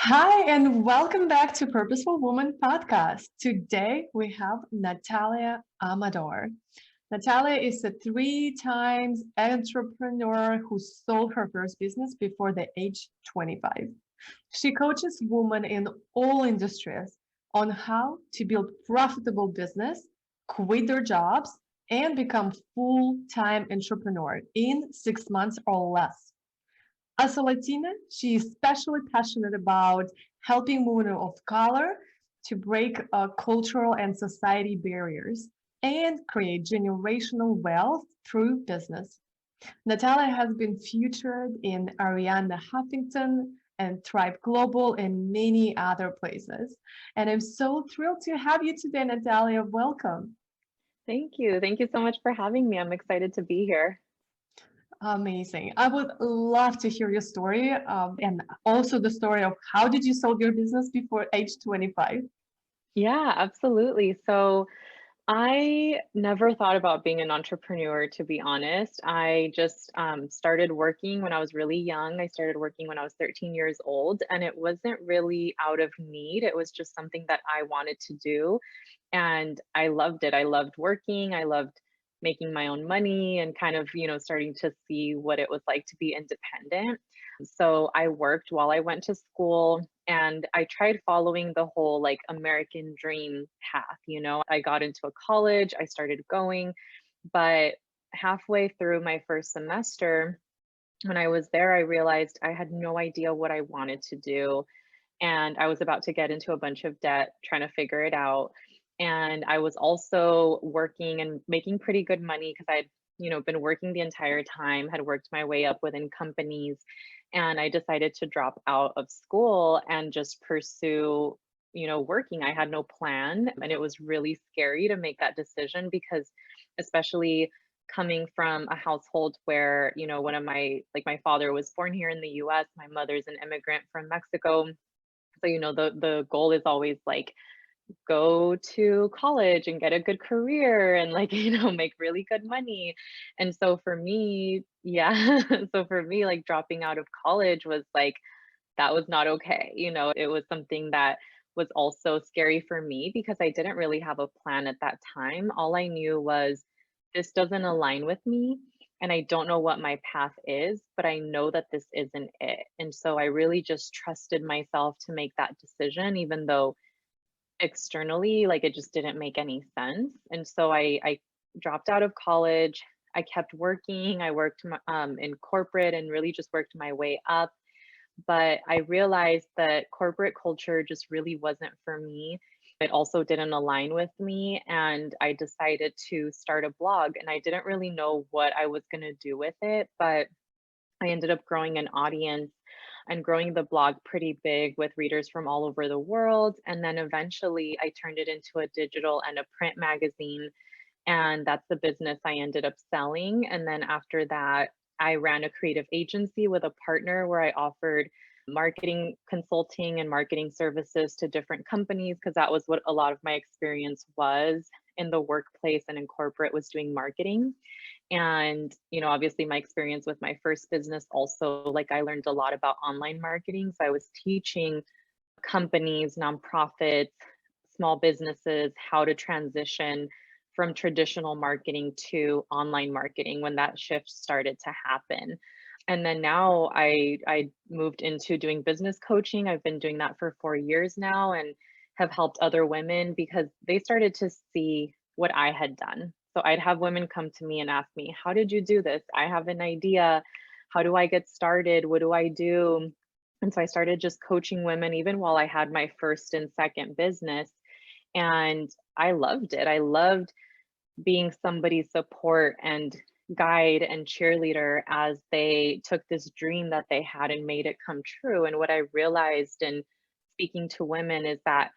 Hi, and welcome back to Purposeful Woman podcast. Today we have Natalia Amador. Natalia is a three times entrepreneur who sold her first business before the age 25. She coaches women in all industries on how to build profitable business, quit their jobs, and become full-time entrepreneur in 6 months or less. As a Latina, she is especially passionate about helping women of color to break cultural and society barriers and create generational wealth through business. Natalia has been featured in Ariana Huffington and Thrive Global and many other places. And I'm so thrilled to have you today, Natalia. Welcome. Thank you. Thank you so much for having me. I'm excited to be here. Amazing. I would love to hear your story and also the story of how did you sell your business before age 25? Yeah, absolutely. So I never thought about being an entrepreneur, to be honest. I just started working when I was really young. I started working when I was 13 years old, and it wasn't really out of need. It was just something that I wanted to do. And I loved it. I loved working. I loved making my own money and kind of, starting to see what it was like to be independent. So I worked while I went to school and I tried following the whole like American dream path. I got into a college, I started going, but halfway through my first semester, when I was there, I realized I had no idea what I wanted to do. And I was about to get into a bunch of debt trying to figure it out. And I was also working and making pretty good money because I'd, been working the entire time, had worked my way up within companies. And I decided to drop out of school and just pursue, working. I had no plan. And it was really scary to make that decision because, especially coming from a household where, one of my father was born here in the US, my mother's an immigrant from Mexico. So, the goal is always like go to college and get a good career and like, make really good money. And so for me, yeah, so for me, like dropping out of college was like, that was not okay. It was something that was also scary for me because I didn't really have a plan at that time. All I knew was this doesn't align with me. And I don't know what my path is, but I know that this isn't it. And so I really just trusted myself to make that decision, even though externally, like it just didn't make any sense. And so I dropped out of college. I kept working. I worked in corporate and really just worked my way up. But I realized that corporate culture just really wasn't for me. It also didn't align with me. And I decided to start a blog. And I didn't really know what I was going to do with it, but I ended up growing an audience and growing the blog pretty big with readers from all over the world. And then eventually I turned it into a digital and a print magazine. And that's the business I ended up selling. And then after that, I ran a creative agency with a partner where I offered marketing consulting and marketing services to different companies because that was what a lot of my experience was in the workplace and in corporate was doing marketing. And, obviously my experience with my first business also, like I learned a lot about online marketing. So I was teaching companies, nonprofits, small businesses how to transition from traditional marketing to online marketing when that shift started to happen. And then now I moved into doing business coaching. I've been doing that for 4 years now and have helped other women because they started to see what I had done. So I'd have women come to me and ask me, "How did you do this? I have an idea. How do I get started? What do I do?" And so I started just coaching women even while I had my first and second business. And I loved it. I loved being somebody's support and guide and cheerleader as they took this dream that they had and made it come true. And what I realized in speaking to women is that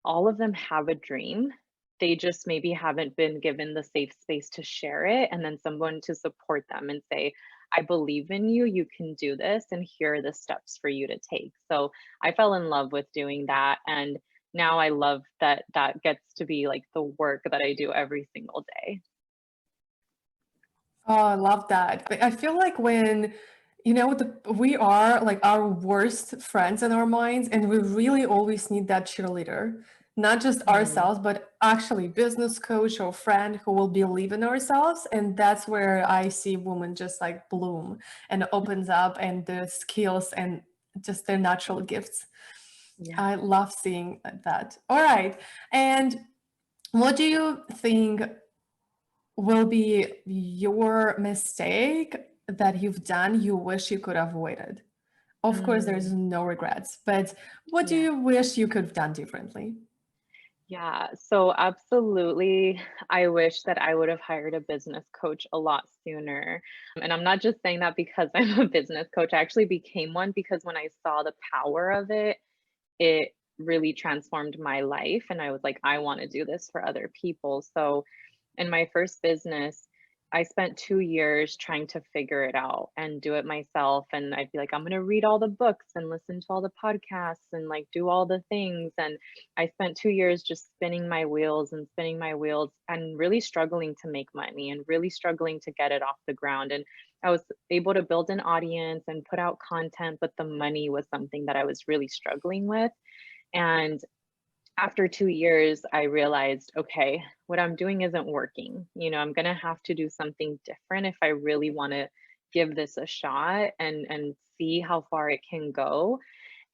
all of them have a dream. They just maybe haven't been given the safe space to share it and then someone to support them and say, I believe in you, you can do this, and here are the steps for you to take. So I fell in love with doing that. And now I love that that gets to be like the work that I do every single day. Oh, I love that. I feel like when you know, we are like our worst friends in our minds, and we really always need that cheerleader, not just Mm, ourselves, but actually business coach or friend who will believe in ourselves. And that's where I see women just like bloom and opens up, and the skills and just their natural gifts. yeah. I love seeing that. All right. And what do you think will be your mistake that you've done you wish you could have avoided? Of course, there's Mm, no regrets, but what do yeah. you wish you could have done differently? Yeah, so absolutely. I wish that I would have hired a business coach a lot sooner. And I'm not just saying that because I'm a business coach. I actually became one because when I saw the power of it really transformed my life. And I was like, I want to do this for other people. So in my first business, I spent 2 years trying to figure it out and do it myself. And I'd be like, I'm going to read all the books and listen to all the podcasts and like do all the things. And I spent 2 years just spinning my wheels and spinning my wheels and really struggling to make money and really struggling to get it off the ground. And I was able to build an audience and put out content, but the money was something that I was really struggling with. And after 2 years, I realized, okay, what I'm doing isn't working. I'm gonna have to do something different if I really want to give this a shot and see how far it can go.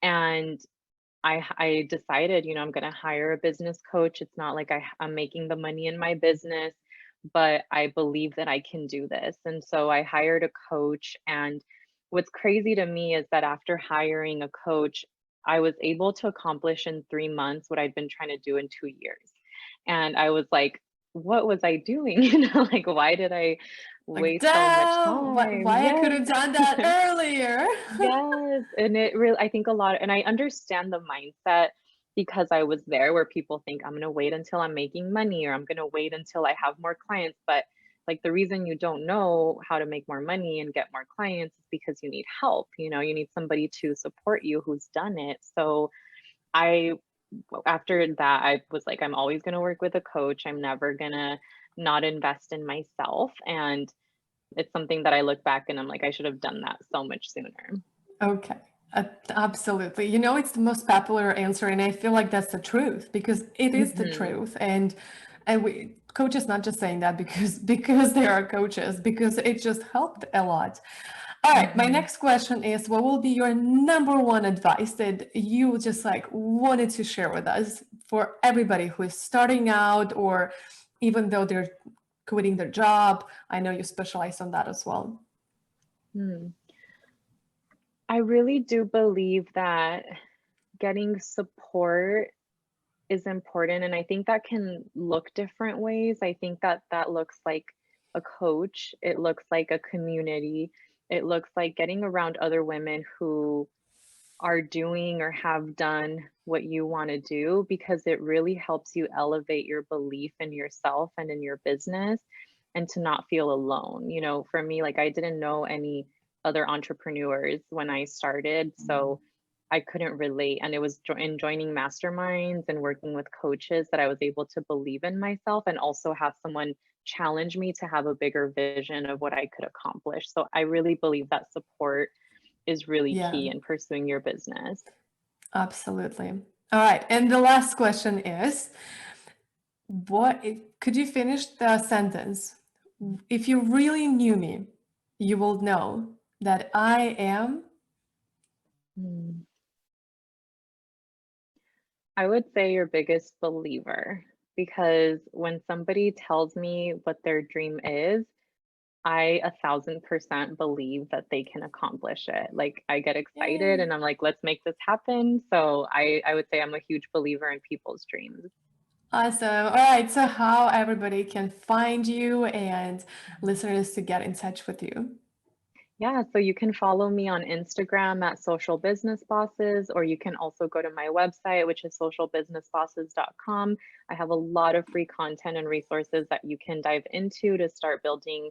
And I decided, I'm gonna hire a business coach. It's not like I'm making the money in my business, but I believe that I can do this. And so I hired a coach. And what's crazy to me is that after hiring a coach, I was able to accomplish in 3 months what I'd been trying to do in 2 years. And I was like, what was I doing? Like, why did I Like, waste so much damn, time? why I could Yes. have done that earlier. Yes, and it really I think a lot and I understand the mindset because I was there where people think I'm gonna wait until I'm making money or I'm gonna wait until I have more clients, but like the reason you don't know how to make more money and get more clients is because you need help, you need somebody to support you who's done it. So I after that I was like I'm always going to work with a coach. I'm never going to not invest in myself, and it's something that I look back and I'm like I should have done that so much sooner. Okay, absolutely. You know, it's the most popular answer, and I feel like that's the truth because it is the Mhm. truth. And we coaches not just saying that because because they are coaches, because it just helped a lot. All right, my Mhm. next question is, what will be your number one advice that you just like wanted to share with us for everybody who is starting out or even though they're quitting their job? I know you specialize on that as well. Hmm. I really do believe that getting support is important, and I think that can look different ways. I think that that looks like a coach, it looks like a community, it looks like getting around other women who are doing or have done what you want to do because it really helps you elevate your belief in yourself and in your business and to not feel alone. For me, like I didn't know any other entrepreneurs when I started, so I couldn't relate. And it was in joining masterminds and working with coaches that I was able to believe in myself and also have someone challenge me to have a bigger vision of what I could accomplish. So I really believe that support is really Yeah. key in pursuing your business. Absolutely. All right. And the last question is, could you finish the sentence? If you really knew me, you will know that I am. Mm. I would say your biggest believer because when somebody tells me what their dream is, I 1,000% believe that they can accomplish it. Like I get excited Yay. and I'm like, let's make this happen. So I would say I'm a huge believer in people's dreams. Awesome. All right. So, how everybody can find you and listeners to get in touch with you? Yeah, so you can follow me on Instagram at Social Business Bosses, or you can also go to my website, which is socialbusinessbosses.com. I have a lot of free content and resources that you can dive into to start building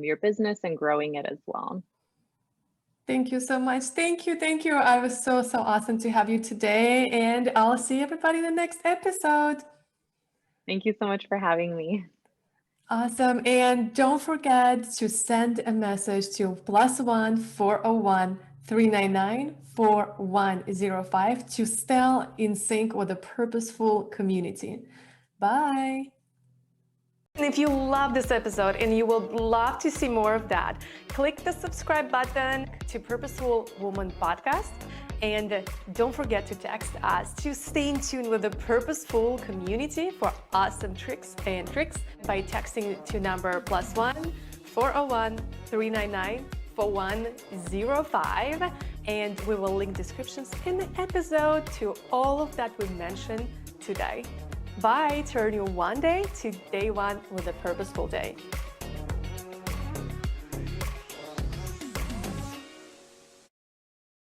your business and growing it as well. Thank you so much. Thank you. Thank you. I was so, so awesome to have you today. And I'll see everybody in the next episode. Thank you so much for having me. Awesome. And don't forget to send a message to +1 401 399 4105 to stay in sync with a purposeful community. Bye. And if you love this episode and you would love to see more of that, click the subscribe button to Purposeful Woman Podcast. And don't forget to text us to stay in tune with the Purposeful community for awesome tricks by texting to number +1 401 399 4105. And we will link descriptions in the episode to all of that we mentioned today. Bye. Turn your one day to day one with a purposeful day.